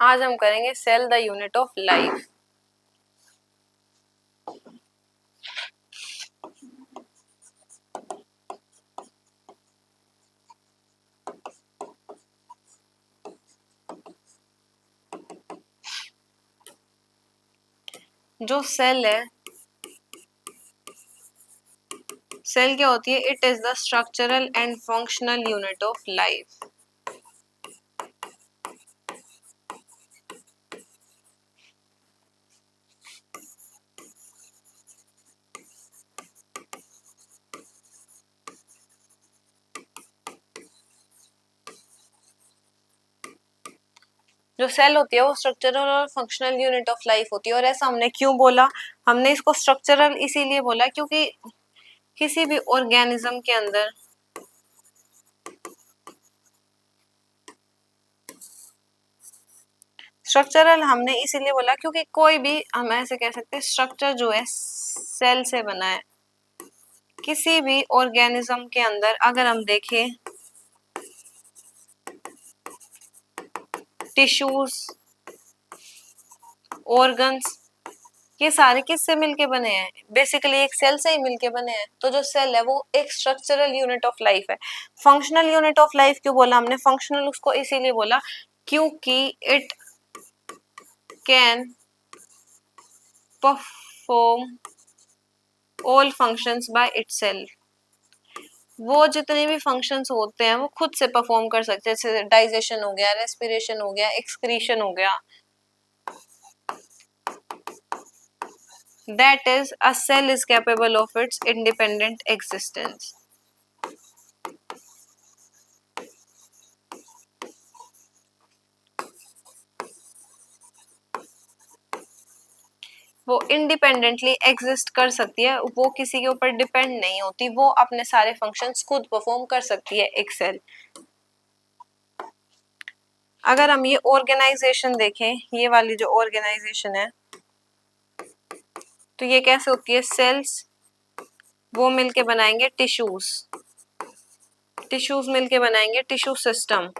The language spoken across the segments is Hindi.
आज हम करेंगे cell the unit of life. जो सेल है, सेल क्या होती है? It is the structural and functional unit of life. जो सेल होती है वो स्ट्रक्चरल और फंक्शनल यूनिट ऑफ लाइफ होती है। और ऐसा हमने क्यों बोला? हमने इसको स्ट्रक्चरल इसीलिए बोला क्योंकि किसी भी ऑर्गेनिज्म के अंदर स्ट्रक्चरल हमने इसीलिए बोला क्योंकि कोई भी, हम ऐसे कह सकते हैं, स्ट्रक्चर जो है सेल से बना है। किसी भी ऑर्गेनिज्म के अंदर अगर हम देखें, टिश्यूज, ऑर्गन्स, ये सारे किससे मिलके बने हैं? बेसिकली एक सेल से ही मिलके बने हैं। तो जो सेल है वो एक स्ट्रक्चरल यूनिट ऑफ लाइफ है। फंक्शनल यूनिट ऑफ लाइफ क्यों बोला हमने? फंक्शनल उसको इसीलिए बोला क्योंकि it can perform all functions by itself. वो जितने भी फंक्शंस होते हैं वो खुद से परफॉर्म कर सकते हैं, जैसे डाइजेशन हो गया, रेस्पिरेशन हो गया, एक्सक्रीशन हो गया। That is, a cell is capable of its independent existence. वो इंडिपेंडेंटली एग्जिस्ट कर सकती है, वो किसी के ऊपर डिपेंड नहीं होती, वो अपने सारे फंक्शंस खुद परफॉर्म कर सकती है एक सेल। अगर हम ये ऑर्गेनाइजेशन देखें, ये वाली जो ऑर्गेनाइजेशन है, तो ये कैसे होती है? सेल्स वो मिलके बनाएंगे टिश्यूज, टिश्यूज मिलके बनाएंगे टिश्यू सिस्टम,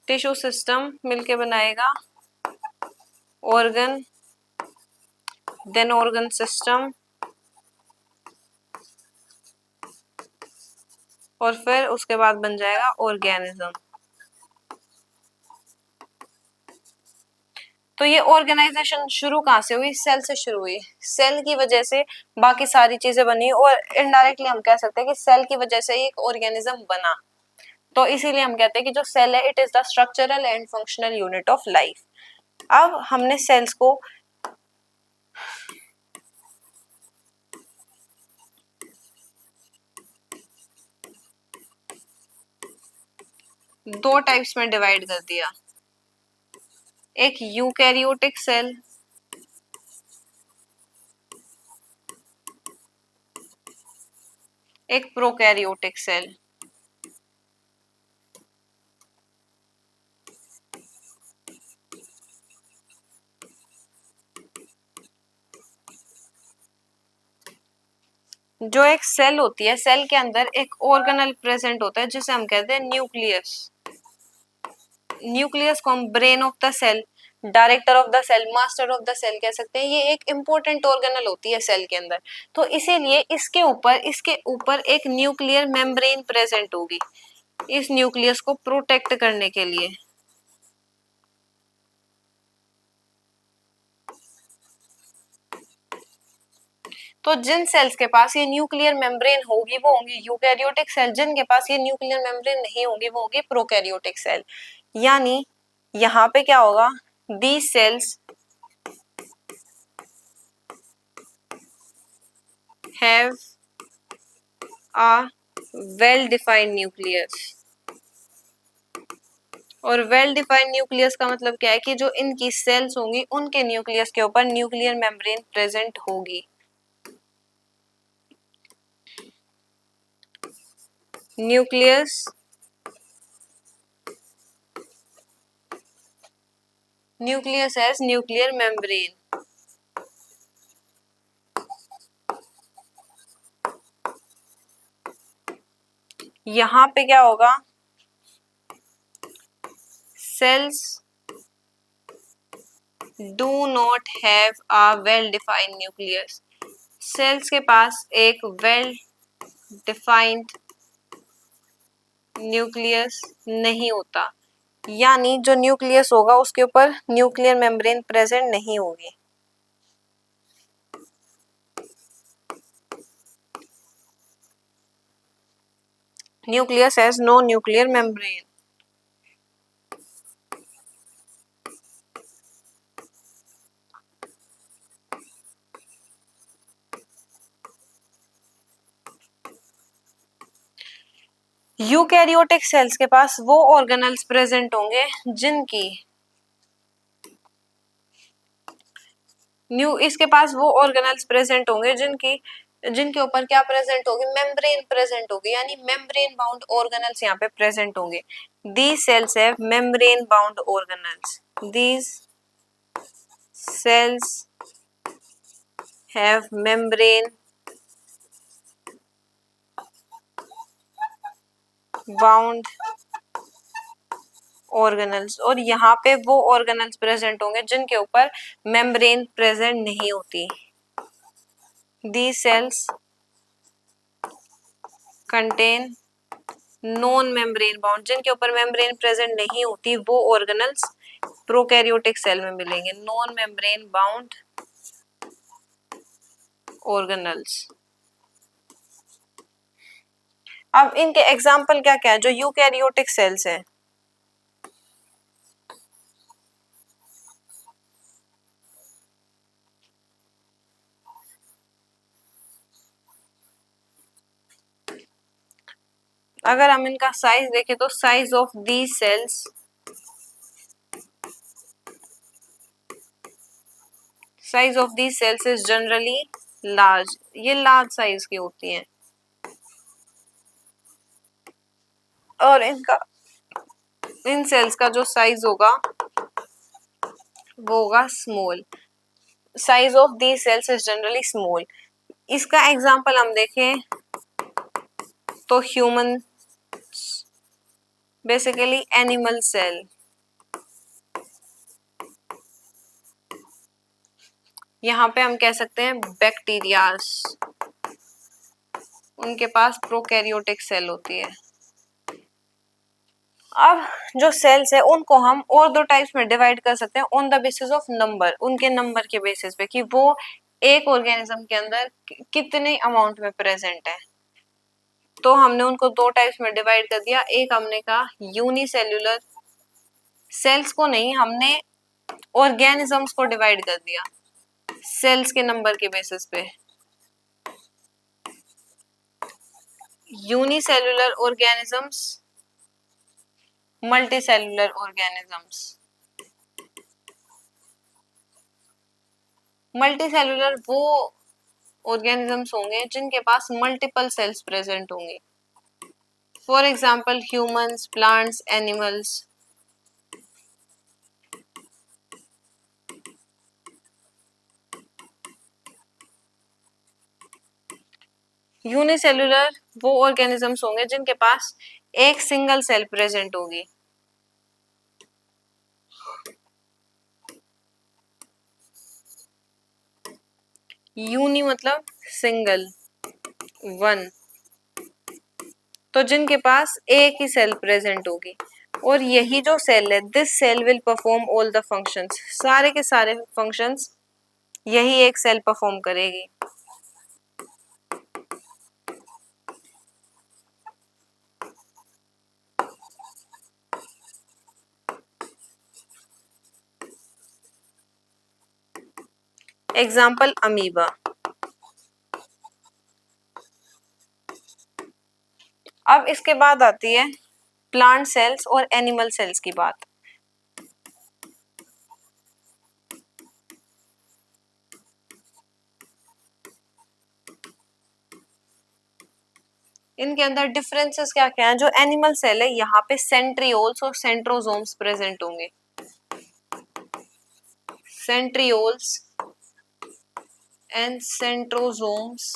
टिश्यू सिस्टम मिलके बनाएगा ऑर्गन, देन ऑर्गन सिस्टम, और फिर उसके बाद बन जाएगा ऑर्गेनिज्म। तो ये ऑर्गेनाइजेशन शुरू कहाँ से हुई? सेल से शुरू हुई। सेल की वजह से बाकी सारी चीजें बनी, और इनडायरेक्टली हम कह सकते हैं कि सेल की वजह से एक ऑर्गेनिज्म बना। तो इसीलिए हम कहते हैं कि जो सेल है, it is the structural and functional unit of life. अब हमने सेल्स को दो टाइप्स में डिवाइड कर दिया, एक यूकैरियोटिक सेल, एक प्रोकैरियोटिक सेल। जो एक सेल होती है, सेल के अंदर एक ऑर्गेनल प्रेजेंट होता है जिसे हम कहते हैं न्यूक्लियस। न्यूक्लियस को हम brain of the cell, director of the cell, master of the cell कह सकते हैं। ये एक इंपॉर्टेंट ऑर्गेनल होती है सेल के अंदर। तो इसीलिए इसके ऊपर एक न्यूक्लियर मेम्ब्रेन प्रेजेंट होगी, इस न्यूक्लियस को प्रोटेक्ट करने के लिए। तो जिन सेल्स के पास ये न्यूक्लियर मेम्ब्रेन होगी वो होंगी यूकैरियोटिक सेल, जिनके पास ये न्यूक्लियर मेम्ब्रेन नहीं होगी वो होगी प्रोकैरियोटिक सेल। यानी यहाँ पे क्या होगा? These cells have a well defined nucleus. और वेल डिफाइंड न्यूक्लियस का मतलब क्या है? कि जो इनकी सेल्स होंगी उनके न्यूक्लियस के ऊपर न्यूक्लियर मेम्ब्रेन प्रेजेंट होगी। Nucleus has nuclear membrane. यहाँ पे क्या होगा? cells do not have a well defined nucleus. Cells के पास एक वेल डिफाइंड न्यूक्लियस नहीं होता, यानी जो न्यूक्लियस होगा उसके ऊपर न्यूक्लियर मेम्ब्रेन प्रेजेंट नहीं होगी। Nucleus has no nuclear membrane. Eukaryotic cells के पास वो ऑर्गेनल्स प्रेजेंट होंगे जिनकी इसके पास वो ऑर्गेनल्स प्रेजेंट होंगे जिनके ऊपर क्या प्रेजेंट होगी, मेम्ब्रेन प्रेजेंट होगी, यानी मेम्ब्रेन बाउंड ऑर्गेनल्स यहाँ पे प्रेजेंट होंगे। These cells have membrane bound organelles. These cells have membrane bound organelles, और यहाँ पे वो ऑर्गेनल्स प्रेजेंट होंगे जिनके ऊपर मेम्ब्रेन प्रेजेंट नहीं होती। These cells contain non membrane bound, जिनके ऊपर मेम्ब्रेन प्रेजेंट नहीं होती वो ऑर्गेनल्स प्रोकैरियोटिक सेल में मिलेंगे। Non membrane bound organelles. अब इनके एग्जाम्पल क्या क्या है जो यूकैरियोटिक सेल्स हैं। अगर हम इनका साइज देखें तो size of these cells is generally large. ये लार्ज साइज की होती हैं, और इन सेल्स का जो साइज होगा वो होगा small. Size of these cells is generally small. इसका एग्जांपल हम देखें तो ह्यूमन, बेसिकली एनिमल सेल। यहाँ पे हम कह सकते हैं बैक्टीरियास, उनके पास प्रोकैरियोटिक सेल होती है। अब जो सेल्स है उनको हम और दो टाइप्स में डिवाइड कर सकते हैं on the basis of number, उनके नंबर के बेसिस पे कि वो एक ऑर्गेनिज्म के अंदर कितने अमाउंट में प्रेजेंट है। तो हमने उनको दो टाइप्स में डिवाइड कर दिया। एक हमने कहा यूनिसेल्युलर सेल्स को नहीं, हमने ऑर्गेनिजम्स को डिवाइड कर दिया सेल्स के नंबर के बेसिस पे। Unicellular organisms, multicellular organisms. Multicellular वो ऑर्गेनिजम्स होंगे जिनके पास मल्टीपल सेल्स प्रेजेंट होंगे। For example humans, plants, animals. Unicellular वो ऑर्गेनिजम्स होंगे जिनके पास एक सिंगल सेल प्रेजेंट होगी। यूनि मतलब सिंगल, वन, तो जिनके पास एक ही सेल प्रेजेंट होगी। और यही जो सेल है, this cell will perform all the functions, सारे के सारे फंक्शंस यही एक सेल परफॉर्म करेगी। Example amoeba. अब इसके बाद आती है प्लांट सेल्स और एनिमल सेल्स की बात। इनके अंदर डिफरेंसेस क्या क्या है। जो एनिमल सेल है यहाँ पे सेंट्रियोल्स और सेंट्रोजोम्स प्रेजेंट होंगे। Centrioles and centrosomes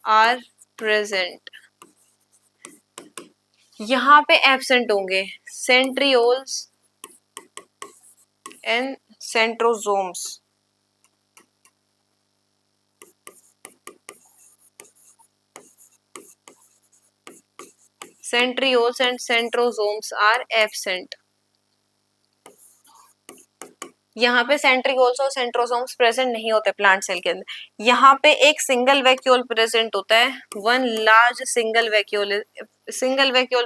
are present. यहाँ पे एब्सेंट होंगे centrioles and centrosomes. Centrioles and centrosomes are absent. यहाँ पे सेंट्रियोल्स और सेंट्रोसोम्स प्रेजेंट नहीं होते प्लांट सेल के अंदर। यहाँ पे एक सिंगल वैक्यूल प्रेजेंट होता है, one large single vacuole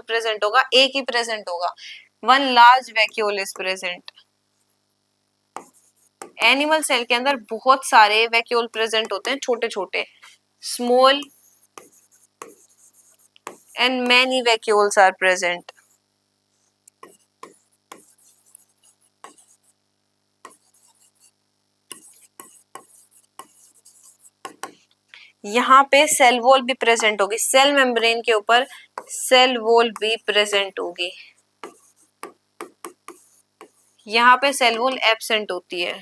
present होगा, एक ही प्रेजेंट होगा, one large vacuole is present. Animal cell के अंदर बहुत सारे वैक्यूल प्रेजेंट होते हैं, छोटे छोटे, small and many vacuoles are present. यहाँ पे सेल वॉल भी प्रेजेंट होगी, सेल मेम्ब्रेन के ऊपर सेल वॉल भी प्रेजेंट होगी। यहाँ पे सेल वॉल एब्सेंट होती है।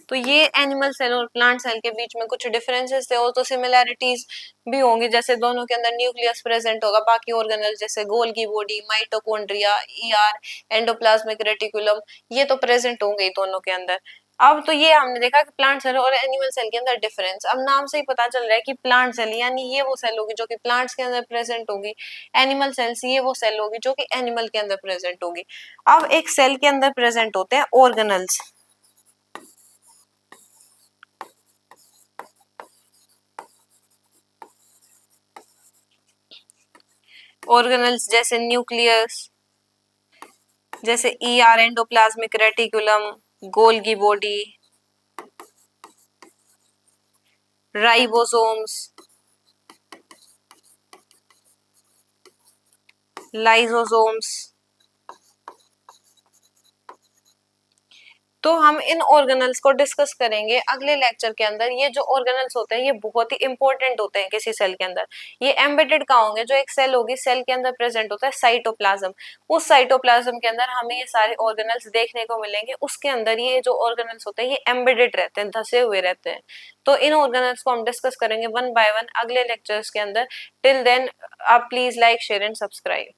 तो ये एनिमल सेल और प्लांट सेल के बीच में कुछ डिफरेंसेस थे, और तो सिमिलैरिटीज भी होंगी, जैसे दोनों के अंदर न्यूक्लियस प्रेजेंट होगा, बाकी ऑर्गेनल जैसे Golgi body, mitochondria, ER, endoplasmic reticulum, ये तो प्रेजेंट होंगे ही दोनों के अंदर। अब तो ये हमने देखा कि प्लांट सेल और एनिमल सेल के अंदर डिफरेंस, अब नाम से ही पता चल रहा है कि प्लांट सेल यानी ये वो सेल होगी जो कि प्लांट्स के अंदर प्रेजेंट होगी, एनिमल सेल्स ये वो सेल होगी जो कि एनिमल के अंदर प्रेजेंट होगी। अब एक सेल के अंदर प्रेजेंट होते हैं ऑर्गेनल्स, ऑर्गेनल्स जैसे न्यूक्लियस, जैसे ER endoplasmic reticulum, Golgi body, ribosomes, lysosomes. तो हम इन ऑर्गेनल्स को डिस्कस करेंगे अगले लेक्चर के अंदर। ये जो ऑर्गेनल्स होते हैं ये बहुत ही इंपॉर्टेंट होते हैं किसी सेल के अंदर। ये एम्बेडेड कहाँ होंगे, जो एक सेल होगी सेल के अंदर प्रेजेंट होता है साइटोप्लाज्म, उस साइटोप्लाज्म के अंदर हमें ये सारे ऑर्गेनल्स देखने को मिलेंगे। उसके अंदर ये जो ऑर्गेनल्स होते हैं ये एम्बेडेड रहते हैं, धसे हुए रहते हैं। तो इन ऑर्गेनल्स को हम डिस्कस करेंगे वन बाय वन अगले लेक्चर्स के अंदर। टिल देन आप please like, share and subscribe.